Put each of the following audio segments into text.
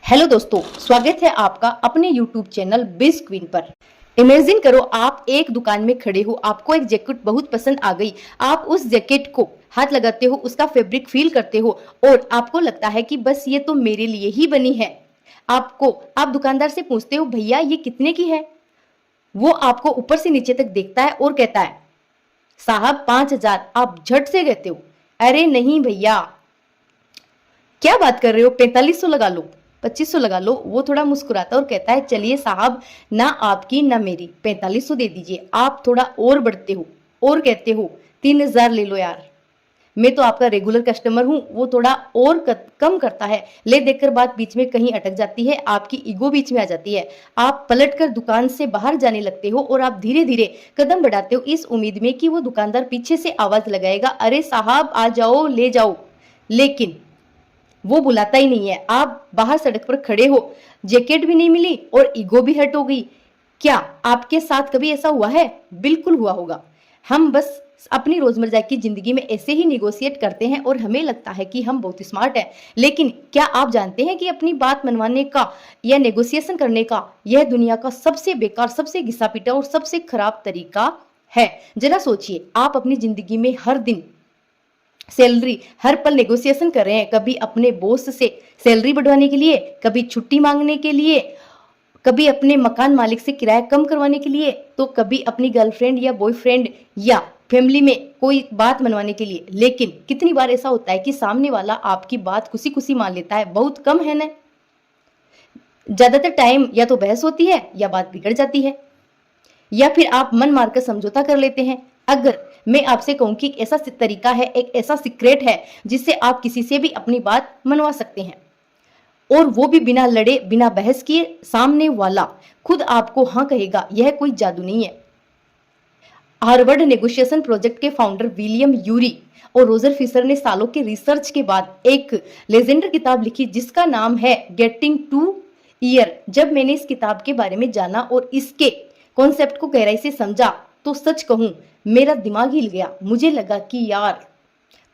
Hello दोस्तों, स्वागत है आपका अपने YouTube चैनल बिज क्वीन पर। इमेजिन करो आप एक दुकान में खड़े हो, आपको एक जैकेट बहुत पसंद आ गई। आप उस जैकेट को हाथ लगाते हो, उसका फैब्रिक फील करते हो और आपको लगता है कि बस ये तो मेरे लिए ही बनी है। आप दुकानदार से पूछते हो, भैया ये कितने की है? वो आपको ऊपर से नीचे तक देखता है और कहता है, साहब 5,000। आप झट से कहते हो, अरे नहीं भैया, क्या बात कर रहे हो, 4500 लगा लो, 2500 लगा लो। वो थोड़ा मुस्कुराता और कहता है, चलिए साहब, ना आपकी ना मेरी, 4500 दे दीजिए। आप थोड़ा और बढ़ते हो और कहते हो, 3000 ले लो यार, मैं तो आपका रेगुलर कस्टमर हूं। वो थोड़ा और कम करता है। ले देखकर बात बीच में कहीं अटक जाती है, आपकी ईगो बीच में आ जाती है। आप पलटकर दुकान से बाहर जाने लगते हो और आप धीरे धीरे कदम बढ़ाते हो, इस उम्मीद में कि वो दुकानदार पीछे से आवाज लगाएगा, अरे साहब आ जाओ, ले जाओ। लेकिन वो बुलाता ही नहीं है। आप बाहर सड़क पर खड़े हो, जैकेट भी नहीं मिली और ईगो भी हर्ट हो गई। क्या आपके साथ कभी ऐसा हुआ है? बिल्कुल हुआ होगा। हम बस अपनी रोजमर्रा की जिंदगी में ऐसे ही निगोशिएट करते हैं और हमें लगता है कि हम बहुत स्मार्ट हैं। लेकिन क्या आप जानते हैं कि अपनी बात मनवाने का या नेगोशिएशन करने का यह दुनिया का सबसे बेकार, सबसे घिसा पीटा और सबसे खराब तरीका है। जरा सोचिए, आप अपनी जिंदगी में हर दिन सैलरी, हर पल नेगोशिएशन कर रहे हैं। कभी अपने बॉस से सैलरी बढ़वाने के लिए, कभी छुट्टी मांगने के लिए, कभी अपने मकान मालिक से किराया कम करवाने के लिए, तो कभी अपनी गर्लफ्रेंड या बॉयफ्रेंड या फैमिली में कोई बात मनवाने के लिए। लेकिन कितनी बार ऐसा होता है कि सामने वाला आपकी बात खुशी खुशी मान लेता है? बहुत कम है ना। ज्यादातर टाइम या तो बहस होती है या बात बिगड़ जाती है, या फिर आप मन मारकर समझौता कर लेते हैं। अगर मैं आपसे कहूं कि एक ऐसा तरीका है, एक ऐसा सीक्रेट है जिससे आप किसी से भी अपनी बात मनवा सकते हैं, और वो भी बिना लड़े, बिना बहस किए, सामने वाला खुद आपको हाँ कहेगा, यह कोई जादू नहीं है। हार्वर्ड नेगोशिएशन प्रोजेक्ट के फाउंडर विलियम यूरी और रोजर फिशर ने सालों के रिसर्च के बाद एक लेजेंडर किताब लिखी जिसका नाम है गेटिंग टू ईयर। जब मैंने इस किताब के बारे में जाना और इसके कॉन्सेप्ट को गहराई से समझा तो सच कहूं, मेरा दिमाग हिल गया। मुझे लगा कि यार,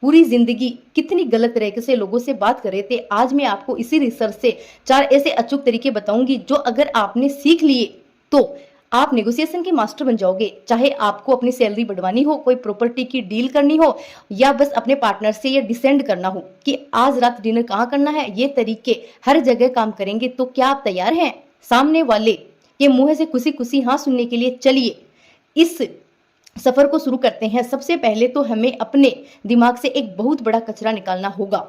पूरी जिंदगी कितनी गलत तरीके से लोगों से बात कर रहे थे। आज मैं आपको इसी रिसर्च से 4 ऐसे अचूक तरीके बताऊंगी जो अगर आपने सीख लिए तो आप नेगोशिएशन के मास्टर बन जाओगे। चाहे आपको अपनी सैलरी बढ़वानी हो, कोई प्रॉपर्टी की डील करनी हो, या बस अपने पार्टनर से ये डिसाइड करना हो कि आज रात डिनर कहाँ करना है, ये तरीके हर जगह काम करेंगे। तो क्या आप तैयार हैं सामने वाले के मुंह से खुशी खुशी हाँ सुनने के लिए? चलिए इस सफर को शुरू करते हैं। सबसे पहले तो हमें अपने दिमाग से एक बहुत बड़ा कचरा निकालना होगा।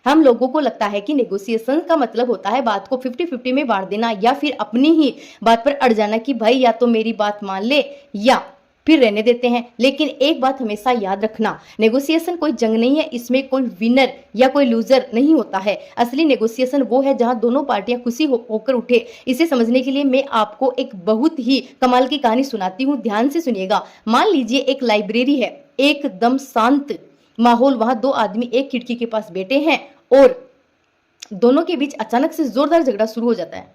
हम लोगों को लगता है कि नेगोशिएशन का मतलब होता है बात को 50-50 में बांट देना, या फिर अपनी ही बात पर अड़ जाना कि भाई या तो मेरी बात मान ले या फिर रहने देते हैं। लेकिन एक बात हमेशा याद रखना, नेगोशिएशन कोई जंग नहीं है, इसमें कोई विनर या कोई लूजर नहीं होता है। असली नेगोशिएशन वो है जहां दोनों पार्टियां खुशी होकर उठे। इसे समझने के लिए मैं आपको एक बहुत ही कमाल की कहानी सुनाती हूँ, ध्यान से सुनिएगा। मान लीजिए एक लाइब्रेरी है, एकदम शांत माहौल। वहां 2 आदमी एक खिड़की के पास बैठे हैं और दोनों के बीच अचानक से जोरदार झगड़ा शुरू हो जाता है।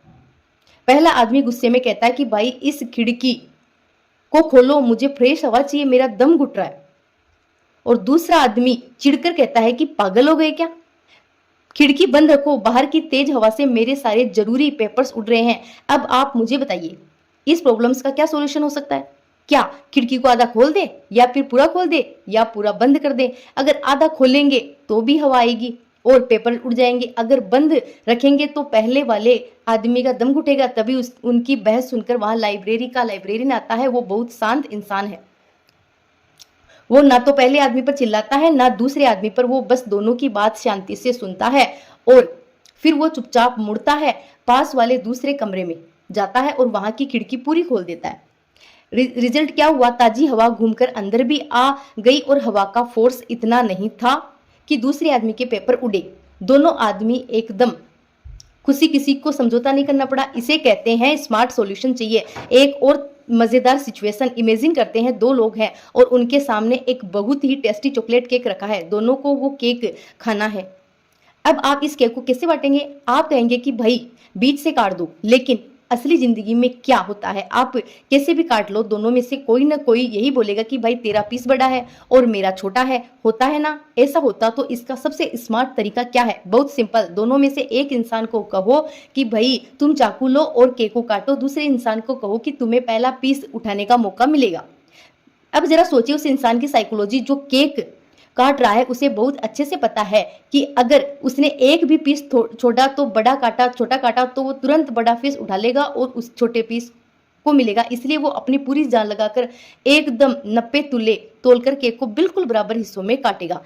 पहला आदमी गुस्से में कहता है कि भाई इस खिड़की को खोलो, मुझे फ्रेश हवा चाहिए, मेरा दम घुट रहा है। और दूसरा आदमी चिढ़कर कहता है कि पागल हो गए क्या, खिड़की बंद रखो, बाहर की तेज हवा से मेरे सारे जरूरी पेपर्स उड़ रहे हैं। अब आप मुझे बताइए, इस प्रॉब्लम्स का क्या सॉल्यूशन हो सकता है? क्या खिड़की को आधा खोल दे, या फिर पूरा खोल दे, या पूरा बंद कर दे? अगर आधा खोलेंगे तो भी हवा आएगी और पेपर उड़ जाएंगे। अगर बंद रखेंगे तो पहले वाले आदमी का दम घुटेगा। तभी उनकी बहस सुनकर वहां लाइब्रेरियन आता है। वो बहुत शांत इंसान है। वो ना तो पहले आदमी पर चिल्लाता है ना दूसरे आदमी पर, वो बस दोनों की बात शांति से सुनता है और फिर वो चुपचाप मुड़ता है, पास वाले दूसरे कमरे में जाता है और वहां की खिड़की पूरी खोल देता है। रिजल्ट क्या हुआ? ताजी हवा घूमकर अंदर भी आ गई और हवा का फोर्स इतना नहीं था कि दूसरे आदमी के पेपर उड़े। दोनों आदमी एकदम खुशी, किसी को समझौता नहीं करना पड़ा। इसे कहते हैं स्मार्ट सॉल्यूशन चाहिए। एक और मजेदार सिचुएशन इमेजिन करते हैं। 2 लोग हैं और उनके सामने एक बहुत ही टेस्टी चॉकलेट केक रखा है। दोनों को वो केक खाना है। अब आप इस केक को कैसे बांटेंगे? आप कहेंगे कि भाई बीच से काट दो, लेकिन असली जिंदगी में क्या होता है। आप कैसे भी काट लो, दोनों में से कोई ना कोई यही बोलेगा कि भाई तेरा पीस बड़ा है और मेरा छोटा है। होता है ना, ऐसा होता तो इसका सबसे स्मार्ट तरीका क्या है? बहुत सिंपल, दोनों में से एक इंसान को कहो कि भाई तुम चाकू लो और केक को काटो, दूसरे इंसान को कहो कि तुम्हें पहला पीस उठाने का मौका मिलेगा। अब जरा सोचिए उस इंसान की साइकोलॉजी, जो केक काट रहा है उसे बहुत अच्छे से पता है कि अगर उसने एक भी पीस छोड़ा तो बड़ा काटा, छोटा काटा तो वो तुरंत बड़ा पीस उठा लेगा और उस छोटे पीस को मिलेगा। इसलिए वो अपनी पूरी जान लगाकर एकदम 90 तुले तोलकर केक को बिल्कुल बराबर हिस्सों में काटेगा।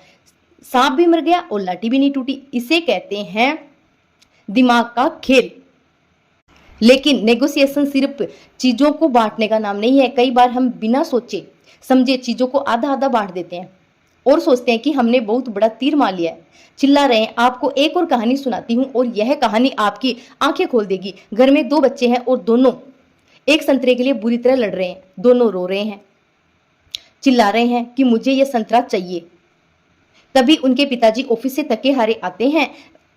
सांप भी मर गया और लाठी भी नहीं टूटी। इसे कहते हैं दिमाग का खेल। लेकिन नेगोशिएशन सिर्फ चीजों को बांटने का नाम नहीं है। कई बार हम बिना सोचे समझे चीजों को आधा आधा बांट देते हैं और सोचते हैं कि हमने बहुत बड़ा तीर मार लिया है। चिल्ला रहे हैं। आपको एक और कहानी सुनाती हूँ और यह कहानी आपकी आंखें खोल देगी। घर में 2 बच्चे हैं और दोनों एक संतरे के लिए बुरी तरह लड़ रहे हैं। दोनों रो रहे हैं, चिल्ला रहे हैं कि मुझे यह संतरा चाहिए। तभी उनके पिताजी ऑफिस से थके हारे आते हैं।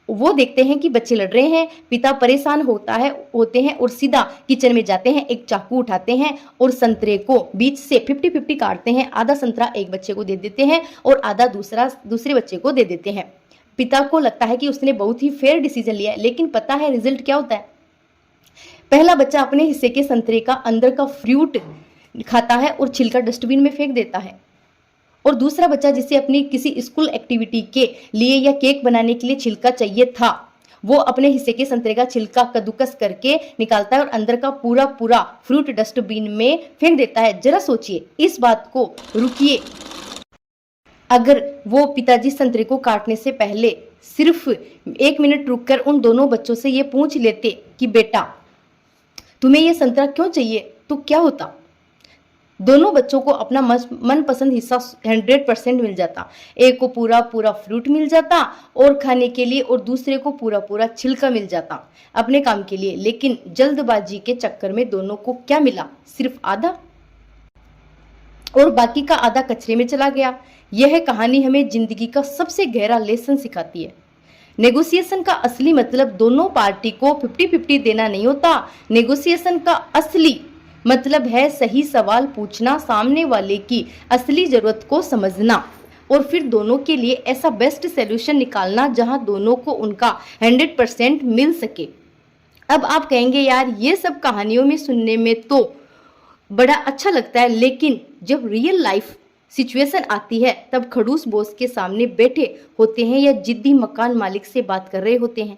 वो देखते हैं कि बच्चे लड़ रहे हैं। पिता परेशान होते हैं और सीधा किचन में जाते हैं, एक चाकू उठाते हैं और संतरे को बीच से 50-50 काटते हैं। आधा संतरा एक बच्चे को दे देते हैं और आधा दूसरे बच्चे को दे देते हैं। पिता को लगता है कि उसने बहुत ही फेयर डिसीजन लिया है, लेकिन पता है रिजल्ट क्या होता है? पहला बच्चा अपने हिस्से के संतरे का अंदर का फ्रूट खाता है और छिलका डस्टबिन में फेंक देता है। और दूसरा बच्चा, जिसे अपनी किसी स्कूल एक्टिविटी के लिए या केक बनाने के लिए छिलका चाहिए था, वो अपने हिस्से के संतरे का छिलका कद्दूकस करके निकालता है और अंदर का पूरा फ्रूट डस्टबिन में फेंक देता है। जरा सोचिए, इस बात को रुकिए। अगर वो पिताजी संतरे को काटने से पहले सिर्फ 1 मिनट रुककर उन दोनों बच्चों से ये पूछ लेते कि बेटा तुम्हें ये संतरा क्यों चाहिए, तो क्या होता? दोनों बच्चों को अपना मनपसंद हिस्सा 100% मिल जाता। एक को पूरा फ्रूट मिल जाता और खाने के लिए, और दूसरे को पूरा छिलका मिल जाता अपने काम के लिए। लेकिन जल्दबाजी के चक्कर में दोनों को क्या मिला? सिर्फ आधा, और बाकी का आधा कचरे में चला गया। यह कहानी हमें जिंदगी का सबसे गहरा लेसन सिखाती है। नेगोशिएशन का असली मतलब दोनों पार्टी को 50-50 देना नहीं होता। नेगोशिएशन का असली मतलब है सही सवाल पूछना, सामने वाले की असली जरूरत को समझना और फिर दोनों के लिए ऐसा बेस्ट सॉल्यूशन निकालना जहां दोनों को उनका 100% मिल सके। अब आप कहेंगे यार ये सब कहानियों में सुनने में तो बड़ा अच्छा लगता है, लेकिन जब रियल लाइफ सिचुएशन आती है तब खड़ूस बॉस के सामने बैठे होते हैं या जिद्दी मकान मालिक से बात कर रहे होते हैं,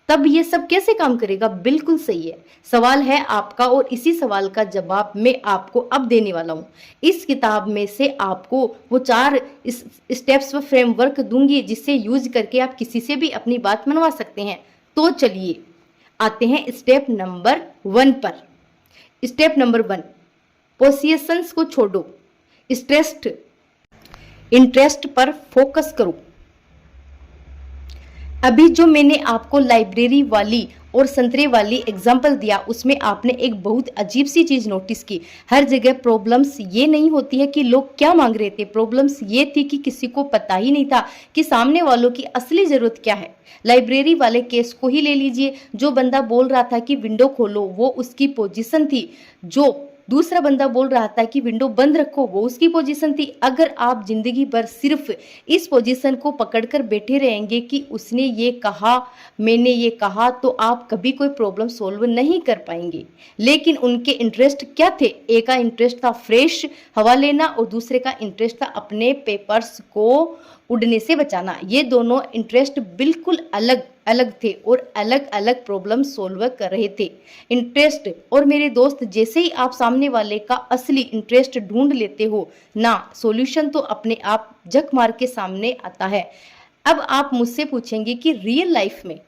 तब ये सब कैसे काम करेगा? बिल्कुल सही है। सवाल है आपका और इसी सवाल का जवाब मैं आपको अब देने वाला हूँ। इस किताब में से आपको वो 4 स्टेप्स व फ्रेमवर्क दूंगी जिससे यूज करके आप किसी से भी अपनी बात मनवा सकते हैं। तो चलिए आते हैं स्टेप नंबर 1 पर। स्टेप नंबर 1, पोसिशंस को छोड़ो, इंटरेस्ट पर फोकस करो। अभी जो मैंने आपको लाइब्रेरी वाली और संतरे वाली एग्जाम्पल दिया उसमें आपने एक बहुत अजीब सी चीज नोटिस की। हर जगह प्रॉब्लम्स ये नहीं होती है कि लोग क्या मांग रहे थे, प्रॉब्लम्स ये थी कि किसी को पता ही नहीं था कि सामने वालों की असली जरूरत क्या है। लाइब्रेरी वाले केस को ही ले लीजिए। जो बंदा बोल रहा था कि विंडो खोलो वो उसकी पोजीशन थी, जो दूसरा बंदा बोल रहा था कि विंडो बंद रखो वो उसकी पोजीशन थी। अगर आप जिंदगी भर सिर्फ इस पोजीशन को पकड़कर बैठे रहेंगे कि उसने ये कहा मैंने ये कहा, तो आप कभी कोई प्रॉब्लम सॉल्व नहीं कर पाएंगे। लेकिन उनके इंटरेस्ट क्या थे? एक का इंटरेस्ट था फ्रेश हवा लेना और दूसरे का इंटरेस्ट था अपने पेपर्स को उड़ने से बचाना। ये दोनों इंटरेस्ट बिल्कुल अलग अलग थे और अलग अलग प्रॉब्लम सॉल्व कर रहे थे। इंटरेस्ट और मेरे दोस्त, जैसे ही आप सामने वाले का असली इंटरेस्ट ढूंढ लेते हो ना, सॉल्यूशन तो अपने आप झक मार के सामने आता है। अब आप मुझसे पूछेंगे कि रियल लाइफ में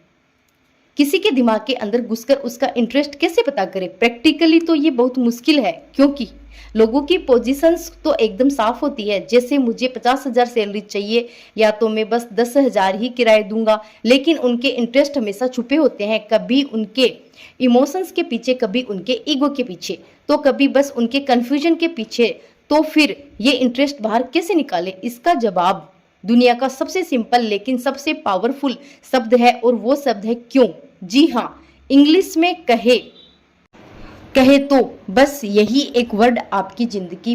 किसी के दिमाग के अंदर घुसकर उसका इंटरेस्ट कैसे पता करें? प्रैक्टिकली तो ये बहुत मुश्किल है, क्योंकि लोगों की पोजीशंस तो एकदम साफ होती है। जैसे मुझे 50,000 सैलरी चाहिए या तो मैं बस 10,000 ही किराए दूंगा, लेकिन उनके इंटरेस्ट हमेशा छुपे होते हैं, कभी उनके इमोशंस के पीछे, कभी उनके ईगो के पीछे, तो कभी बस उनके कंफ्यूजन के पीछे। तो फिर ये इंटरेस्ट बाहर कैसे निकाले? इसका जवाब दुनिया का सबसे सिंपल लेकिन सबसे पावरफुल शब्द है और वो शब्द है क्यों। जी हाँ, इंग्लिश में कहे कहे तो बस यही एक वर्ड आपकी जिंदगी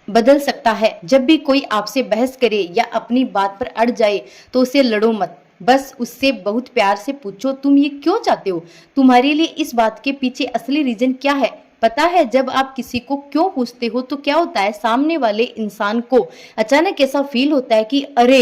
बदल सकता है। जब भी कोई आपसे बहस करे या अपनी बात पर अड़ जाए तो उसे लड़ो मत, बस उससे बहुत प्यार से पूछो तुम ये क्यों चाहते हो, तुम्हारे लिए इस बात के पीछे असली रीजन क्या है। पता है जब आप किसी को क्यों पूछते हो तो क्या होता है, सामने वाले इंसान को अचानक ऐसा फील होता है कि अरे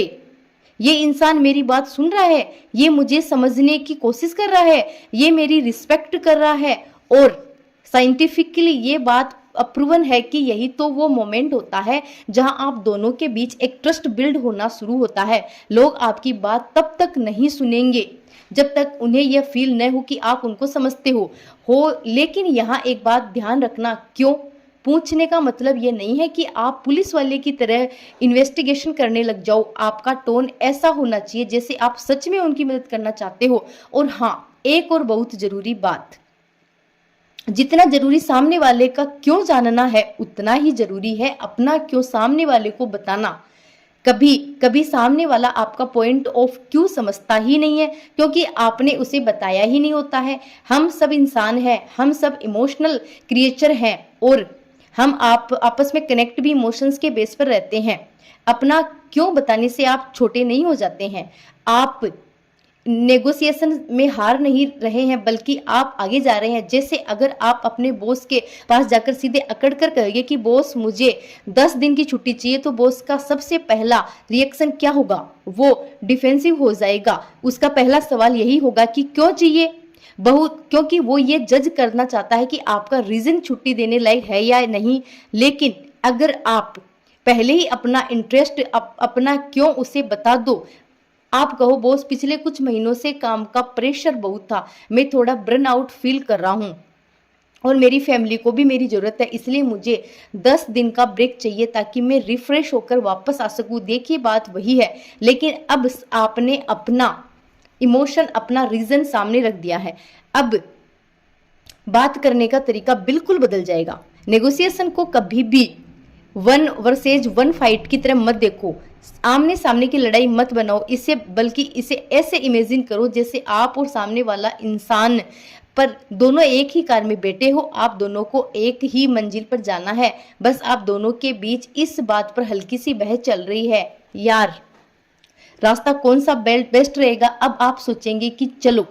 ये इंसान मेरी बात सुन रहा है, ये मुझे समझने की कोशिश कर रहा है, ये मेरी रिस्पेक्ट कर रहा है। और साइंटिफिकली ये बात अप्रूवन है कि यही तो वो मोमेंट होता है जहां आप दोनों के बीच एक ट्रस्ट बिल्ड होना शुरू होता है। लोग आपकी बात तब तक नहीं सुनेंगे जब तक उन्हें यह फील न हो कि आप उनको समझते हो। लेकिन यहाँ एक बात ध्यान रखना, क्यों पूछने का मतलब ये नहीं है कि आप पुलिस वाले की तरह इन्वेस्टिगेशन करने लग जाओ। आपका टोन ऐसा होना चाहिए जैसे आप सच में उनकी मदद करना चाहते हो। और हाँ, एक और बहुत जरूरी बात, जितना जरूरी सामने वाले का क्यों जानना है उतना ही जरूरी है अपना क्यों सामने वाले को बताना। कभी कभी सामने वाला आपका पॉइंट ऑफ व्यू समझता ही नहीं है क्योंकि आपने उसे बताया ही नहीं होता है। हम सब इंसान हैं, हम सब इमोशनल क्रिएचर हैं और हम आपस में कनेक्ट भी इमोशंस के बेस पर रहते हैं। अपना क्यों बताने से आप छोटे नहीं हो जाते हैं, आप नेगोशिएशन में हार नहीं रहे हैं बल्कि आप आगे जा रहे हैं। जैसे अगर आप अपने बॉस के पास जाकर सीधे अकड़ कर कहेंगे कि बॉस मुझे 10 दिन की छुट्टी चाहिए, तो बॉस का सबसे पहला रिएक्शन क्या होगा, वो डिफेंसिव हो जाएगा। उसका पहला सवाल यही होगा कि क्यों चाहिए, क्योंकि वो ये जज करना चाहता है कि आपका रीजन छुट्टी देने लायक है या नहीं। लेकिन अगर आप पहले ही अपना इंटरेस्ट अपना क्यों उसे बता दो, आप कहो बॉस पिछले कुछ महीनों से काम का प्रेशर बहुत था, मैं थोड़ा बर्न आउट फील कर रहा हूँ और मेरी फैमिली को भी मेरी ज़रूरत है, इसलिए मुझे 10 दिन का ब्रेक चाहिए ताकि मैं रिफ्रेश होकर वापस आ सकूँ। देखिए बात वही है, लेकिन अब आपने अपना इमोशन अपना रीज़न सामने रख दिया है। अब बात करने का तरीका बिल्कुल बदल जाएगा। नेगोशिएशन को कभी भी 1 वर्सेज 1 फाइट की तरह मत देखो, आमने सामने की लड़ाई मत बनाओ इसे, बल्कि इसे ऐसे इमेजिन करो जैसे आप और सामने वाला इंसान पर दोनों एक ही कार में बैठे हो, आप दोनों को एक ही मंजिल पर जाना है। बस आप दोनों के बीच इस बात पर हल्की सी बहस चल रही है, यार रास्ता कौन सा बेस्ट रहेगा। अब आप सोचेंगे कि चलो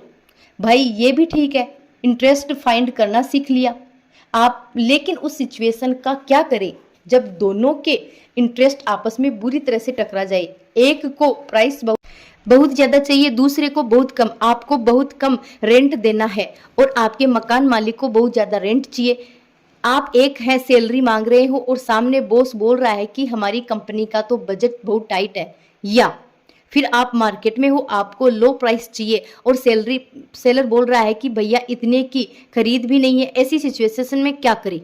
भाई ये भी ठीक है, इंटरेस्ट फाइंड करना सीख लिया आप, लेकिन उस सिचुएशन का क्या करें जब दोनों के इंटरेस्ट आपस में बुरी तरह से टकरा जाए। एक को प्राइस बहुत ज्यादा चाहिए, दूसरे को बहुत कम, आपको बहुत कम रेंट देना है और आपके मकान मालिक को बहुत ज्यादा रेंट चाहिए। आप एक है सैलरी मांग रहे हो और सामने बॉस बोल रहा है कि हमारी कंपनी का तो बजट बहुत टाइट है। या फिर आप मार्केट में हो, आपको लो प्राइस चाहिए और सेलर बोल रहा है कि भैया इतने की खरीद भी नहीं है। ऐसी सिचुएशन में क्या करें।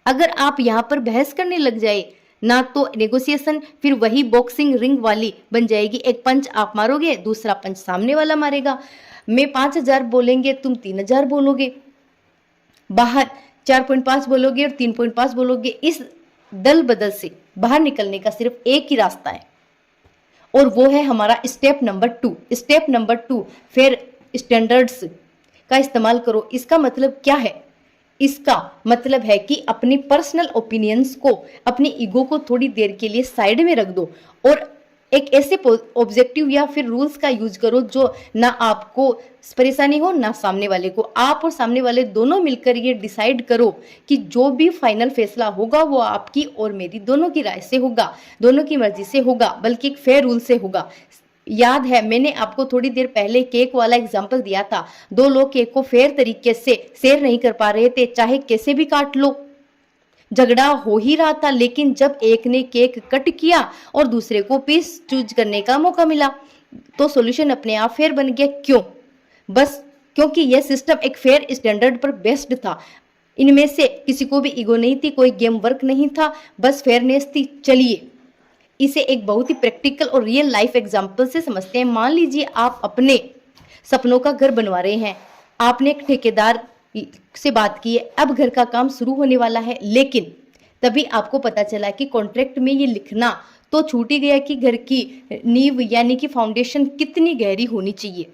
अगर आप यहाँ पर बहस करने लग जाए ना तो नेगोशिएशन फिर वही बॉक्सिंग रिंग वाली बन जाएगी। एक पंच आप मारोगे, दूसरा पंच सामने वाला मारेगा। मैं 5,000 बोलेंगे, तुम 3,000 बोलोगे, बाहर 4.5 बोलोगे और 3.5 बोलोगे। इस दल बदल से बाहर निकलने का सिर्फ एक ही रास्ता है और वो है हमारा step number 2। Step number 2 fair standards का इस्तेमाल करो। इसका मतलब क्या है, इसका मतलब है कि अपनी पर्सनल ओपिनियंस को, अपनी ईगो को थोड़ी देर के लिए साइड में रख दो और एक ऐसे ऑब्जेक्टिव या फिर रूल्स का यूज करो जो ना आपको परेशानी हो ना सामने वाले को। आप और सामने वाले दोनों मिलकर ये डिसाइड करो कि जो भी फाइनल फैसला होगा वो आपकी और मेरी दोनों की राय से होगा, दोनों की मर्जी से होगा, बल्कि एक फेयर रूल से होगा। याद है मैंने आपको थोड़ी देर पहले केक वाला एग्जाम्पल दिया था। 2 लोग केक को फेयर तरीके से शेयर नहीं कर पा रहे थे, चाहे कैसे भी काट लो, झगड़ा हो ही रहा था। लेकिन जब एक ने केक कट किया और दूसरे को पीस चूज करने का मौका मिला तो सॉल्यूशन अपने आप फेयर बन गया। क्यों? बस क्योंकि यह सिस्टम एक फेयर स्टैंडर्ड पर बेस्ड था। इनमें से किसी को भी ईगो नहीं थी, कोई गेम वर्क नहीं था, बस फेयरनेस थी। चलिए इसे एक बहुत ही प्रैक्टिकल और रियल लाइफ एग्जाम्पल से समझते हैं। मान लीजिए आप अपने सपनों का घर बनवा रहे हैं, आपने एक ठेकेदार से बात की है, अब घर का काम शुरू होने वाला है, लेकिन तभी आपको पता चला कि कॉन्ट्रैक्ट में ये लिखना तो छूट ही गया कि घर की नींव यानी कि फाउंडेशन कितनी गहरी होनी चाहिए।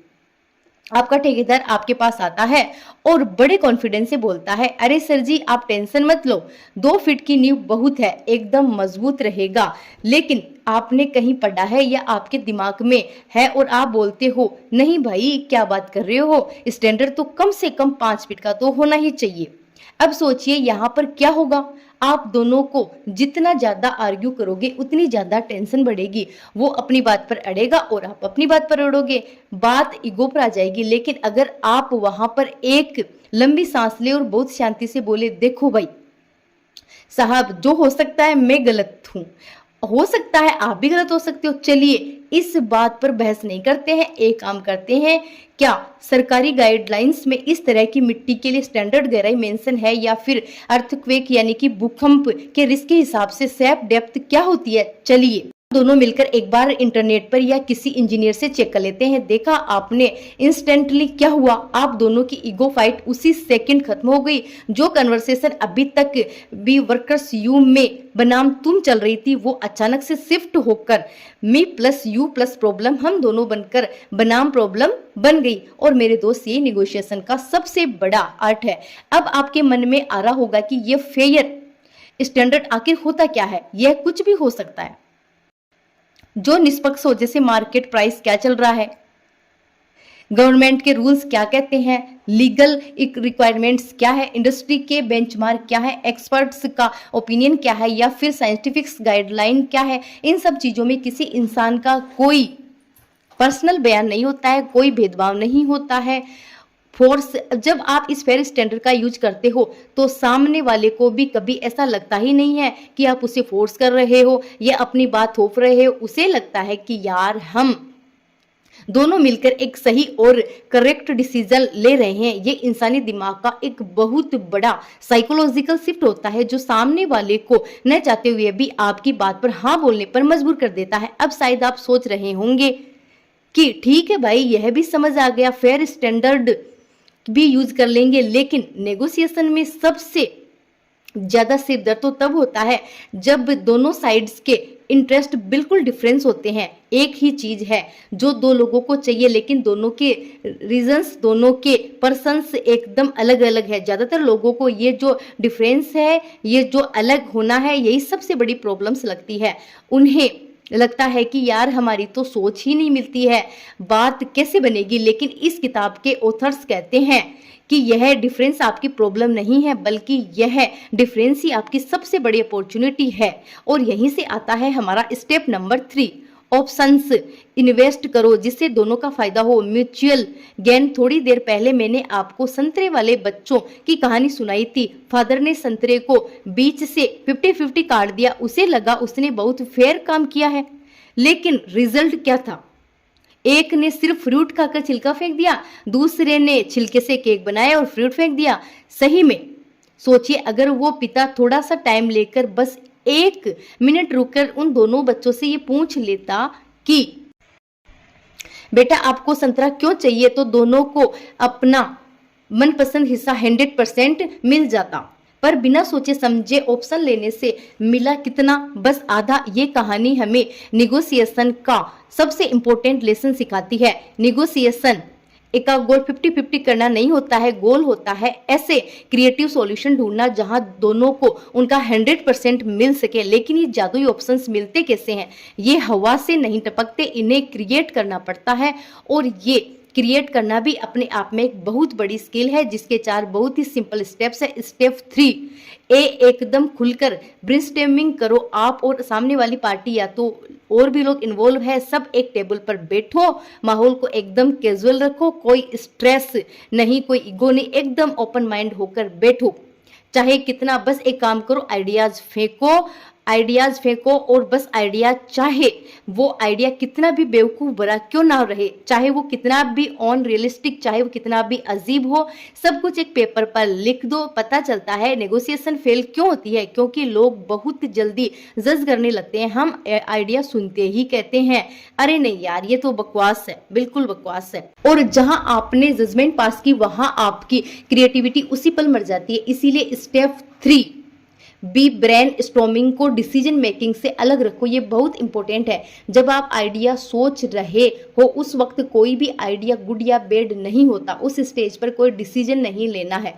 आपका ठेकेदार आपके पास आता है और बड़े कॉन्फिडेंस से बोलता है, अरे सर जी आप टेंशन मत लो, 2 फीट की नींव बहुत है, एकदम मजबूत रहेगा। लेकिन आपने कहीं पढ़ा है या आपके दिमाग में है और आप बोलते हो, नहीं भाई क्या बात कर रहे हो, स्टैंडर्ड तो कम से कम 5 फीट का तो होना ही चाहिए। अब सोचिए यहाँ पर क्या होगा, आप दोनों को जितना ज्यादा आर्ग्यू करोगे उतनी ज्यादा टेंशन बढ़ेगी। वो अपनी बात पर अड़ेगा और आप अपनी बात पर अड़ोगे, बात ईगो पर आ जाएगी। लेकिन अगर आप वहां पर एक लंबी सांस ले और बहुत शांति से बोले, देखो भाई साहब जो हो सकता है मैं गलत हूं, हो सकता है आप भी गलत हो सकते हो, चलिए इस बात पर बहस नहीं करते हैं, एक काम करते हैं, क्या सरकारी गाइडलाइंस में इस तरह की मिट्टी के लिए स्टैंडर्ड गहराई मेंशन है, या फिर अर्थक्वेक यानी कि भूकंप के रिस्क के हिसाब से सैप डेप्थ क्या होती है। चलिए दोनों मिलकर एक बार इंटरनेट पर या किसी इंजीनियर से चेक कर लेते हैं। देखा आपने इंस्टेंटली क्या हुआ, आप दोनों की ईगो फाइट उसी सेकंड खत्म हो गई। जो कन्वर्सेशन अभी तक भी वर्कर्स यू में बनाम तुम चल रही थी, वो अचानक से शिफ्ट होकर मी प्लस यू प्लस प्रॉब्लम, हम दोनों बनकर बनाम प्रॉब्लम बन गई। और मेरे दोस्त ये निगोशिएशन का सबसे बड़ा आर्ट है। अब आपके मन में आ रहा होगा कि ये फेयर स्टैंडर्ड आखिर होता क्या है। यह कुछ भी हो सकता है जो निष्पक्ष हो, जैसे मार्केट प्राइस क्या चल रहा है, गवर्नमेंट के रूल्स क्या कहते हैं, लीगल रिक्वायरमेंट्स क्या है, इंडस्ट्री के बेंचमार्क क्या है, एक्सपर्ट्स का ओपिनियन क्या है, या फिर साइंटिफिक गाइडलाइन क्या है। इन सब चीजों में किसी इंसान का कोई पर्सनल बयान नहीं होता है, कोई भेदभाव नहीं होता है। फोर्स, जब आप इस फेयर स्टैंडर्ड का यूज करते हो तो सामने वाले को भी कभी ऐसा लगता ही नहीं है कि आप उसे फोर्स कर रहे हो या अपनी बात थोप रहे हो। उसे लगता है कि यार हम दोनों मिलकर एक सही और करेक्ट डिसीजन ले रहे हैं। ये इंसानी दिमाग का एक बहुत बड़ा साइकोलॉजिकल शिफ्ट होता है जो सामने वाले को न चाहते हुए भी आपकी बात पर हाँ बोलने पर मजबूर कर देता है। अब शायद आप सोच रहे होंगे कि ठीक है भाई, यह भी समझ आ गया, फेयर स्टैंडर्ड भी यूज कर लेंगे, लेकिन नेगोशिएशन में सबसे ज्यादा सिर दर्द तो तब होता है जब दोनों साइड्स के इंटरेस्ट बिल्कुल डिफरेंस होते हैं। एक ही चीज है जो दो लोगों को चाहिए, लेकिन दोनों के रीजंस, दोनों के पर्सन्स एकदम अलग अलग है। ज्यादातर लोगों को ये जो डिफरेंस है, ये जो अलग होना है, यही सबसे बड़ी प्रॉब्लम्स लगती है। उन्हें लगता है कि यार हमारी तो सोच ही नहीं मिलती है, बात कैसे बनेगी। लेकिन इस किताब के ऑथर्स कहते हैं कि यह डिफरेंस आपकी प्रॉब्लम नहीं है, बल्कि यह डिफरेंस ही आपकी सबसे बड़ी अपॉर्चुनिटी है। और यहीं से आता है हमारा स्टेप नंबर 3, ऑप्शंस। इन्वेस्ट करो जिससे दोनों का फायदा हो, म्यूचुअल गेन। थोड़ी देर पहले मैंने आपको संतरे वाले बच्चों की कहानी सुनाई थी। फादर ने संतरे को बीच से 50-50 काट दिया, उसे लगा उसने बहुत फेयर काम किया है, लेकिन रिजल्ट क्या था, एक ने सिर्फ फ्रूट खाकर छिलका फेंक दिया, दूसरे ने छिलके से केक बनाया और फ्रूट फेंक दिया। सही में सोचिए, अगर वो पिता थोड़ा सा टाइम लेकर बस 1 मिनट रुककर उन दोनों बच्चों से ये पूछ लेता कि बेटा आपको संतरा क्यों चाहिए, तो दोनों को अपना मनपसंद हिस्सा 100% मिल जाता। पर बिना सोचे समझे ऑप्शन लेने से मिला कितना, बस आधा। ये कहानी हमें निगोशिएशन का सबसे इंपॉर्टेंट लेसन सिखाती है। निगोशिएशन एक गोल 50-50 करना नहीं होता है, गोल होता है ऐसे क्रिएटिव सॉल्यूशन ढूंढना जहां दोनों को उनका 100% मिल सके। लेकिन ये जादुई ऑप्शंस मिलते कैसे हैं? ये हवा से नहीं टपकते, इन्हें क्रिएट करना पड़ता है। और ये क्रिएट करना भी अपने आप में एक बहुत बड़ी स्किल है, जिसके 4 बहुत ही सिंपल स्टेप्स है। स्टेप 3, एकदम खुलकर ब्रेनस्टॉर्मिंग करो। आप और सामने वाली पार्टी या तो और भी लोग इन्वॉल्व है, सब एक टेबल पर बैठो, माहौल को एकदम कैजुअल रखो, कोई स्ट्रेस नहीं, कोई ईगो नहीं, एकदम ओपन माइंड होकर बैठो। चाहे कितना, बस एक काम करो, आइडियाज फेंको और बस आइडिया, चाहे वो आइडिया कितना भी बेवकूफ भरा क्यों ना रहे, चाहे वो कितना भी अनरियलिस्टिक, चाहे वो कितना भी अजीब हो, सब कुछ एक पेपर पर लिख दो। पता चलता है नेगोशिएशन फेल क्यों होती है, क्योंकि लोग बहुत जल्दी जज करने लगते हैं। हम आइडिया सुनते ही कहते हैं अरे नहीं यार ये तो बकवास है, बिल्कुल बकवास है। और जहां आपने जजमेंट पास की वहां आपकी क्रिएटिविटी उसी पल मर जाती है। इसीलिए स्टेप 3, बी ब्रेन स्टॉर्मिंग को डिसीजन मेकिंग से अलग रखो, ये बहुत इंपॉर्टेंट है। जब आप आइडिया सोच रहे हो उस वक्त कोई भी आइडिया गुड या बैड नहीं होता, उस स्टेज पर कोई डिसीजन नहीं लेना है,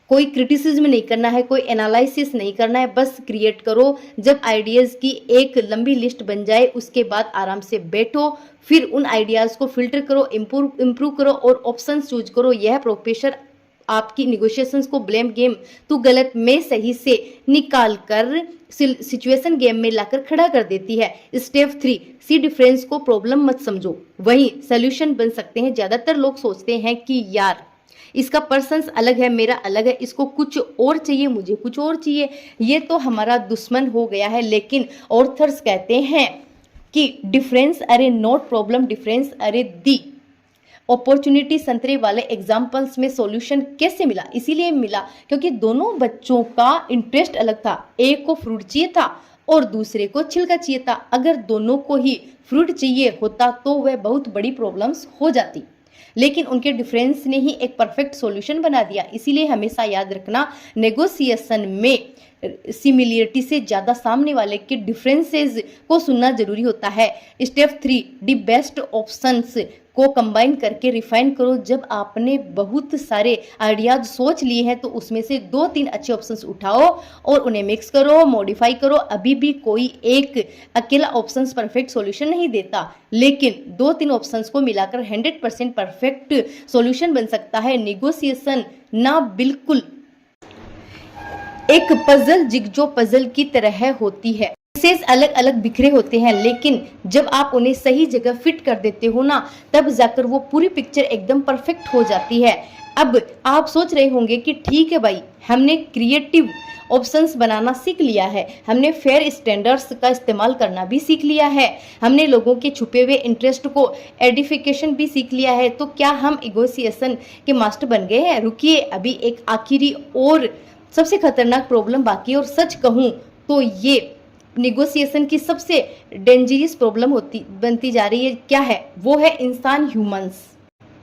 कोई क्रिटिसिज्म नहीं करना है, कोई एनालिसिस नहीं करना है, बस क्रिएट करो। जब आइडियाज़ की एक लंबी लिस्ट बन जाए उसके बाद आराम से बैठो, फिर उन आइडियाज़ को फिल्टर करो, इम्प्रूव करो और ऑप्शन चूज करो। यह प्रोफेसर आपकी निगोशिएशंस को ब्लेम गेम तू गलत में सही से निकाल कर सिचुएशन गेम में लाकर खड़ा कर देती है। स्टेप 3, सी डिफरेंस को प्रॉब्लम मत समझो, वही सोल्यूशन बन सकते हैं। ज़्यादातर लोग सोचते हैं कि यार इसका पर्सन्स अलग है, मेरा अलग है, इसको कुछ और चाहिए, मुझे कुछ और चाहिए, ये तो हमारा दुश्मन हो गया है। लेकिन ऑथर्स कहते हैं कि डिफरेंस अरे नॉट प्रॉब्लम, डिफरेंस अरे दी अपॉर्चुनिटी। संतरे वाले एग्जाम्पल्स में सॉल्यूशन कैसे मिला? इसीलिए मिला क्योंकि दोनों बच्चों का इंटरेस्ट अलग था। एक को फ्रूट चाहिए था और दूसरे को छिलका चाहिए था। अगर दोनों को ही फ्रूट चाहिए होता तो वह बहुत बड़ी प्रॉब्लम्स हो जाती, लेकिन उनके डिफरेंस ने ही एक परफेक्ट सॉल्यूशन बना दिया। इसीलिए हमेशा याद रखना, नेगोशिएशन में सिमिलरिटी से ज़्यादा सामने वाले के डिफरेंसेस को सुनना जरूरी होता है। स्टेप 3, दी बेस्ट ऑप्शंस को कंबाइन करके रिफाइन करो। जब आपने बहुत सारे आइडियाज सोच लिए हैं तो उसमें से 2-3 अच्छे ऑप्शंस उठाओ और उन्हें मिक्स करो, मॉडिफाई करो। अभी भी कोई एक अकेला ऑप्शंस परफेक्ट सॉल्यूशन नहीं देता, लेकिन 2-3 ऑप्शंस को मिलाकर 100% परफेक्ट सॉल्यूशन बन सकता है। नेगोशिएशन ना बिल्कुल एक पजल जिगजो पजल की तरह होती है। पीसेस अलग अलग बिखरे होते हैं, लेकिन जब आप उन्हें सही जगह फिट कर देते हो ना, तब जाकर वो पूरी पिक्चर एकदम परफेक्ट हो जाती है। अब आप सोच रहे होंगे कि ठीक है भाई, हमने क्रिएटिव ऑप्शंस बनाना सीख लिया है, हमने फेयर स्टैंडर्ड्स का इस्तेमाल करना भी सीख लिया है, हमने लोगों के छुपे हुए इंटरेस्ट को एडिफिकेशन भी सीख लिया है, तो क्या हम नेगोशिएशन के मास्टर बन गए हैं? रुकिए, अभी एक आखिरी और सबसे खतरनाक प्रॉब्लम बाकी है। और सच कहूँ तो ये नेगोशिएशन की सबसे डेंजरस प्रॉब्लम बनती जा रही है। क्या है वो? है इंसान, ह्यूमंस,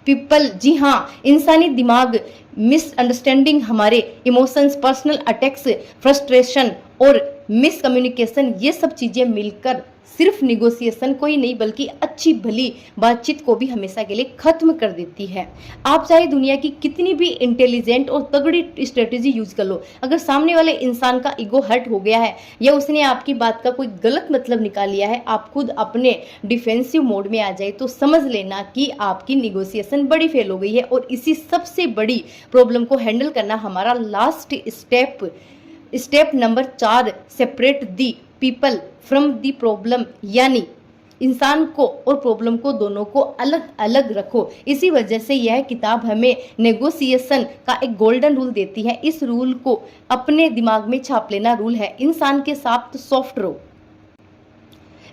पीपल। जी हाँ, इंसानी दिमाग, मिसअंडरस्टैंडिंग, हमारे इमोशंस, पर्सनल अटैक्स, फ्रस्ट्रेशन और मिसकम्युनिकेशन, ये सब चीज़ें मिलकर सिर्फ नेगोशिएशन को ही नहीं बल्कि अच्छी भली बातचीत को भी हमेशा के लिए खत्म कर देती है। आप चाहे दुनिया की कितनी भी इंटेलिजेंट और तगड़ी स्ट्रेटेजी यूज कर लो, अगर सामने वाले इंसान का ईगो हर्ट हो गया है या उसने आपकी बात का कोई गलत मतलब निकाल लिया है, आप खुद अपने डिफेंसिव मोड में आ जाए, तो समझ लेना कि आपकी नेगोशिएशन बड़ी फेल हो गई है। और इसी सबसे बड़ी प्रॉब्लम को हैंडल करना हमारा last step number 4, separate the people from the problem, यानी इंसान को और प्रॉब्लम को दोनों को अलग अलग रखो। इसी वजह से यह किताब हमें नेगोशिएशन का एक गोल्डन रूल देती है। इस रूल को अपने दिमाग में छाप लेना रूल है, इंसान के साथ सॉफ्ट रहो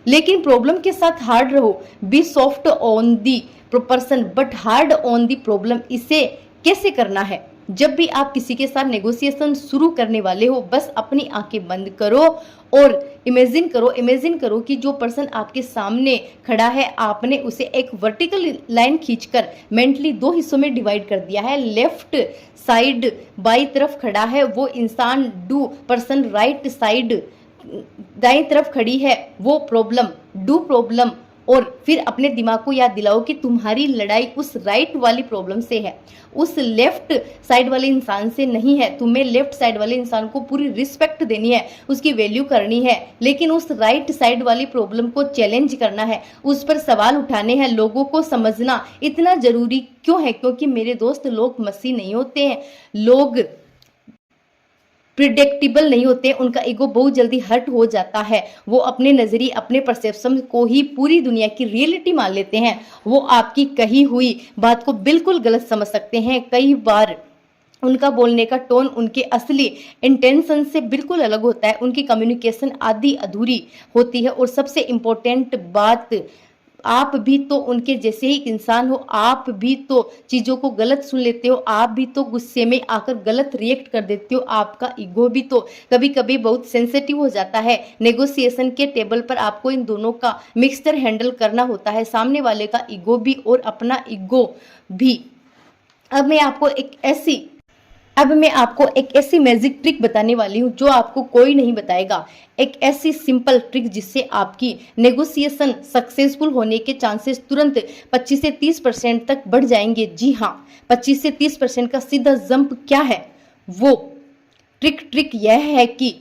लेकिन प्रॉब्लम के साथ हार्ड रहो। Be soft on the person but hard on the problem. इसे कैसे करना है? जब भी आप किसी के साथ नेगोशिएशन शुरू करने वाले हो, बस अपनी आंखें बंद करो और इमेजिन करो कि जो पर्सन आपके सामने खड़ा है, आपने उसे एक वर्टिकल लाइन खींचकर मेंटली 2 हिस्सों में डिवाइड कर दिया है। लेफ्ट साइड बाई तरफ खड़ा है वो इंसान, डू पर्सन राइट साइड दाईं तरफ खड़ी है वो प्रॉब्लम, डू प्रॉब्लम। और फिर अपने दिमाग को याद दिलाओ कि तुम्हारी लड़ाई उस राइट वाली प्रॉब्लम से है, उस लेफ्ट साइड वाले इंसान से नहीं है। तुम्हें लेफ्ट साइड वाले इंसान को पूरी रिस्पेक्ट देनी है, उसकी वैल्यू करनी है, लेकिन उस राइट साइड वाली प्रॉब्लम को चैलेंज करना है, उस पर सवाल उठाने हैं। लोगों को समझना इतना जरूरी क्यों है? क्योंकि मेरे दोस्त, लोग मसीह नहीं होते हैं, लोग प्रिडिक्टेबल नहीं होते, उनका ईगो बहुत जल्दी हर्ट हो जाता है। वो अपने नजरिए, अपने परसेप्शन को ही पूरी दुनिया की रियलिटी मान लेते हैं। वो आपकी कही हुई बात को बिल्कुल गलत समझ सकते हैं। कई बार उनका बोलने का टोन उनके असली इंटेंशन से बिल्कुल अलग होता है, उनकी कम्युनिकेशन आधी अधूरी होती है। और सबसे इम्पोर्टेंट बात, आप भी तो उनके जैसे ही इंसान हो, आप भी तो चीज़ों को गलत सुन लेते हो, आप भी तो गुस्से में आकर गलत रिएक्ट कर देते हो। आपका ईगो भी तो कभी कभी बहुत सेंसिटिव हो जाता है। नेगोशिएशन के टेबल पर आपको इन दोनों का मिक्सचर हैंडल करना होता है, सामने वाले का ईगो भी और अपना ईगो भी। अब मैं आपको एक ऐसी अब मैं आपको एक ऐसी मैजिक ट्रिक बताने वाली हूँ जो आपको कोई नहीं बताएगा। एक ऐसी सिंपल ट्रिक जिससे आपकी नेगोशिएशन सक्सेसफुल होने के चांसेस तुरंत 25 से 30% तक बढ़ जाएंगे। जी हाँ, 25 से 30% का सीधा जंप क्या है? वो ट्रिक यह है कि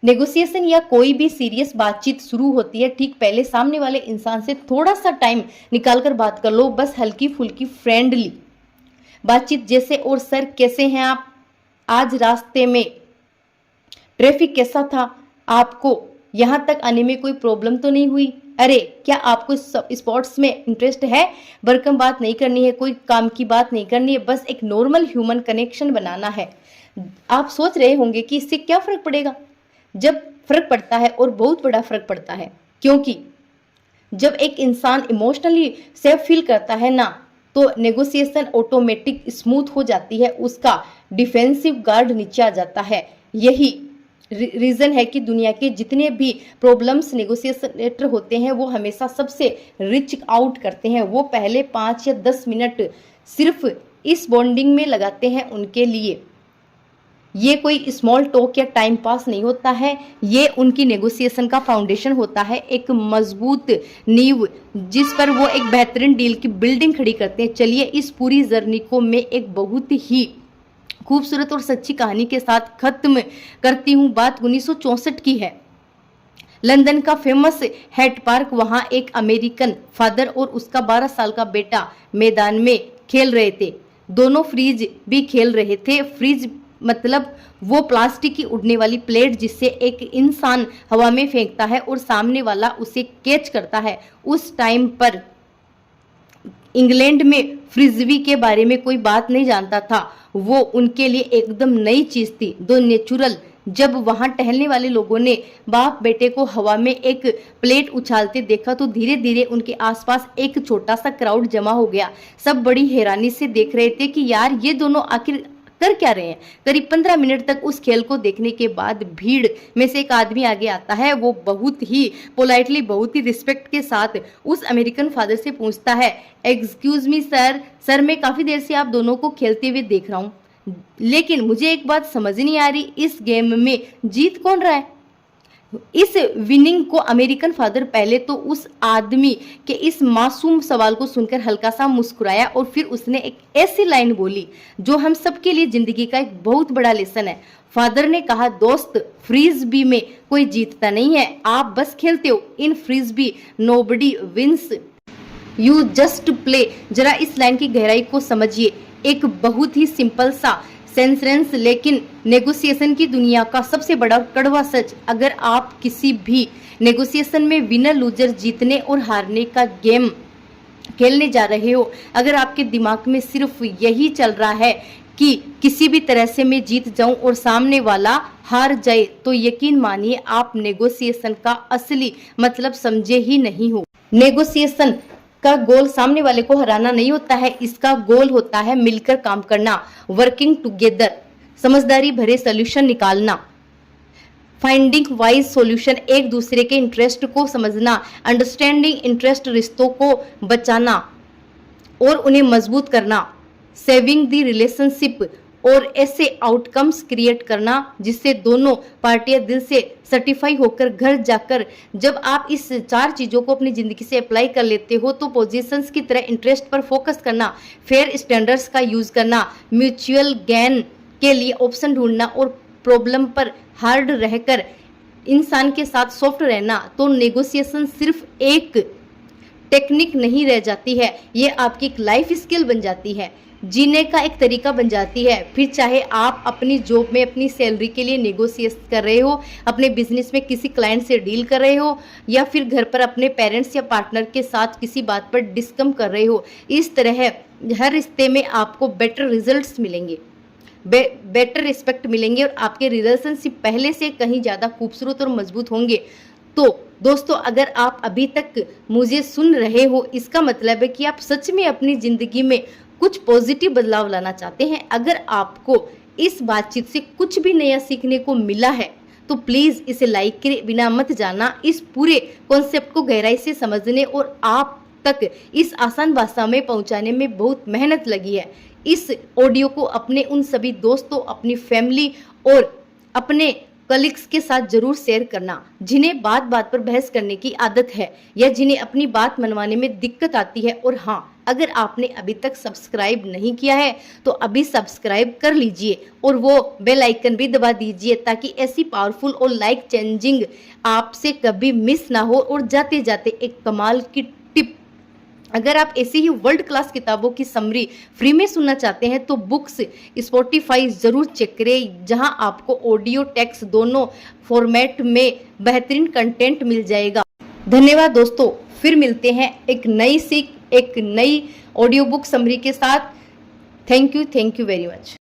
नेगोशिएशन या कोई भी सीरियस बातचीत शुरू होती है, ठीक पहले सामने वाले इंसान से थोड़ा सा टाइम निकाल कर बात कर लो, बस हल्की फुल्की फ्रेंडली बातचीत जैसे, और सर कैसे हैं आप, आज रास्ते में ट्रैफिक कैसा था, आपको यहाँ तक आने में कोई प्रॉब्लम तो नहीं हुई, अरे क्या आपको स्पोर्ट्स में इंटरेस्ट है, भरकम बात नहीं करनी है, कोई काम की बात नहीं करनी है, बस एक नॉर्मल ह्यूमन कनेक्शन बनाना है। आप सोच रहे होंगे कि इससे क्या फर्क पड़ेगा? जब फर्क पड़ता है और बहुत बड़ा फर्क पड़ता है, क्योंकि जब एक इंसान इमोशनली सेफ फील करता है ना, तो नेगोशिएशन ऑटोमेटिक स्मूथ हो जाती है, उसका डिफेंसिव गार्ड नीचे आ जाता है। यही रीजन है कि दुनिया के जितने भी प्रॉब्लम्स नेगोशिएटर होते हैं वो हमेशा सबसे रिच आउट करते हैं। वो पहले 5 या 10 मिनट सिर्फ इस बॉन्डिंग में लगाते हैं उनके लिए। ये कोई स्मॉल टॉक या टाइम पास नहीं होता है, ये उनकी नेगोशिएशन का फाउंडेशन होता है, एक मजबूत नींव जिस पर वो एक बेहतरीन डील की बिल्डिंग खड़ी करते हैं। चलिए इस पूरी जर्नी को मैं एक बहुत ही खूबसूरत और सच्ची कहानी के साथ खत्म करती हूँ। बात 1964 की है। लंदन का फेमस हेड पार्क, वहाँ एक अमेरिकन फादर और उसका 12 साल का बेटा मैदान में खेल रहे थे। दोनों फ्रीज भी खेल रहे थे। फ्रीज मतलब वो प्लास्टिक की उड़ने वाली प्लेट जिससे एक इंसान हवा में फेंकता है और सामने वाला उसे कैच करता है। उस टाइम पर इंग्लैंड में फ्रिस्बी के बारे में कोई बात नहीं जानता था, वो उनके लिए एकदम नई चीज थी, दो नेचुरल। जब वहां टहलने वाले लोगों ने बाप बेटे को हवा में एक प्लेट उछालते देखा तो धीरे धीरे उनके आसपास एक छोटा सा क्राउड जमा हो गया। सब बड़ी हैरानी से देख रहे थे कि यार ये दोनों आखिर कर क्या रहे हैं। करीब 15 मिनट तक उस खेल को देखने के बाद भीड़ में से एक आदमी आगे आता है। वो बहुत ही पोलाइटली, बहुत ही रिस्पेक्ट के साथ उस अमेरिकन फादर से पूछता है, एक्सक्यूज मी सर मैं काफी देर से आप दोनों को खेलते हुए देख रहा हूँ, लेकिन मुझे एक बात समझ नहीं आ रही, इस गेम में जीत कौन रहा है? इस विनिंग को अमेरिकन फादर पहले तो उस आदमी के इस मासूम सवाल को सुनकर हल्का सा मुस्कुराया और फिर उसने एक ऐसी लाइन बोली जो हम सबके लिए जिंदगी का एक बहुत बड़ा लेसन है। फादर ने कहा, दोस्त फ्रीस्बी में कोई जीतता नहीं है, आप बस खेलते हो। In frisbee nobody wins, you just play. जरा इस लाइन की गहराई को समझिए। एक बहुत ही सिंपल सा सेंसेंस, लेकिन नेगोशिएशन की दुनिया का सबसे बड़ा कड़वा सच। अगर आप किसी भी नेगोशिएशन में विनर लूजर, जीतने और हारने का गेम खेलने जा रहे हो, अगर आपके दिमाग में सिर्फ यही चल रहा है कि किसी भी तरह से मैं जीत जाऊं और सामने वाला हार जाए, तो यकीन मानिए आप नेगोशिएशन का असली मतलब समझे ही नहीं हो। नेगोशिएशन का गोल सामने वाले को हराना नहीं होता है, इसका गोल होता है मिलकर काम करना, वर्किंग टुगेदर, समझदारी भरे सॉल्यूशन निकालना, फाइंडिंग वाइज सॉल्यूशन, एक दूसरे के इंटरेस्ट को समझना, अंडरस्टैंडिंग इंटरेस्ट, रिश्तों को बचाना और उन्हें मजबूत करना, सेविंग द रिलेशनशिप, और ऐसे आउटकम्स क्रिएट करना जिससे दोनों पार्टियां दिल से सर्टिफाई होकर घर जाकर, जब आप इस 4 चीज़ों को अपनी ज़िंदगी से अप्लाई कर लेते हो तो पोजीशंस की तरह इंटरेस्ट पर फोकस करना, फेयर स्टैंडर्ड्स का यूज़ करना, म्यूचुअल गेन के लिए ऑप्शन ढूंढना और प्रॉब्लम पर हार्ड रहकर इंसान के साथ सॉफ्ट रहना, तो नेगोशिएशन सिर्फ एक टेक्निक नहीं रह जाती है, ये आपकी एक लाइफ स्किल बन जाती है, जीने का एक तरीका बन जाती है। फिर चाहे आप अपनी जॉब में अपनी सैलरी के लिए नेगोशिएट कर रहे हो, अपने बिजनेस में किसी क्लाइंट से डील कर रहे हो, या फिर घर पर अपने पेरेंट्स या पार्टनर के साथ किसी बात पर डिस्कस कर रहे हो, इस तरह हर रिश्ते में आपको बेटर रिजल्ट्स मिलेंगे, बेटर रिस्पेक्ट मिलेंगे और आपके रिलेशनशिप पहले से कहीं ज़्यादा खूबसूरत और मजबूत होंगे। तो दोस्तों, अगर आप अभी तक मुझे सुन रहे हो, इसका मतलब है कि आप सच में अपनी ज़िंदगी में कुछ पॉजिटिव बदलाव लाना चाहते हैं। अगर आपको इस बातचीत से कुछ भी नया सीखने को मिला है तो प्लीज़ इसे लाइक करे बिना मत जाना। इस पूरे कॉन्सेप्ट को गहराई से समझने और आप तक इस आसान भाषा में पहुंचाने में बहुत मेहनत लगी है। इस ऑडियो को अपने उन सभी दोस्तों, अपनी फैमिली और अपने कलीग्स के साथ जरूर शेयर करना जिन्हें बात बात पर बहस करने की आदत है या जिन्हें अपनी बात मनवाने में दिक्कत आती है। और हाँ, अगर आपने अभी तक सब्सक्राइब नहीं किया है तो अभी सब्सक्राइब कर लीजिए और वो बेल आइकन भी दबा दीजिए ताकि ऐसी पावरफुल और लाइफ चेंजिंग आपसे कभी मिस ना हो। और जाते जाते एक कमाल की टिप, अगर आप ऐसी ही वर्ल्ड क्लास किताबों की समरी फ्री में सुनना चाहते हैं तो बुक्स स्पॉटिफाई जरूर चेक करें, जहां आपको ऑडियो टेक्स्ट दोनों फॉर्मेट में बेहतरीन कंटेंट मिल जाएगा। धन्यवाद दोस्तों, फिर मिलते हैं एक नई सीख, एक नई ऑडियो बुक समरी के साथ। Thank you very much.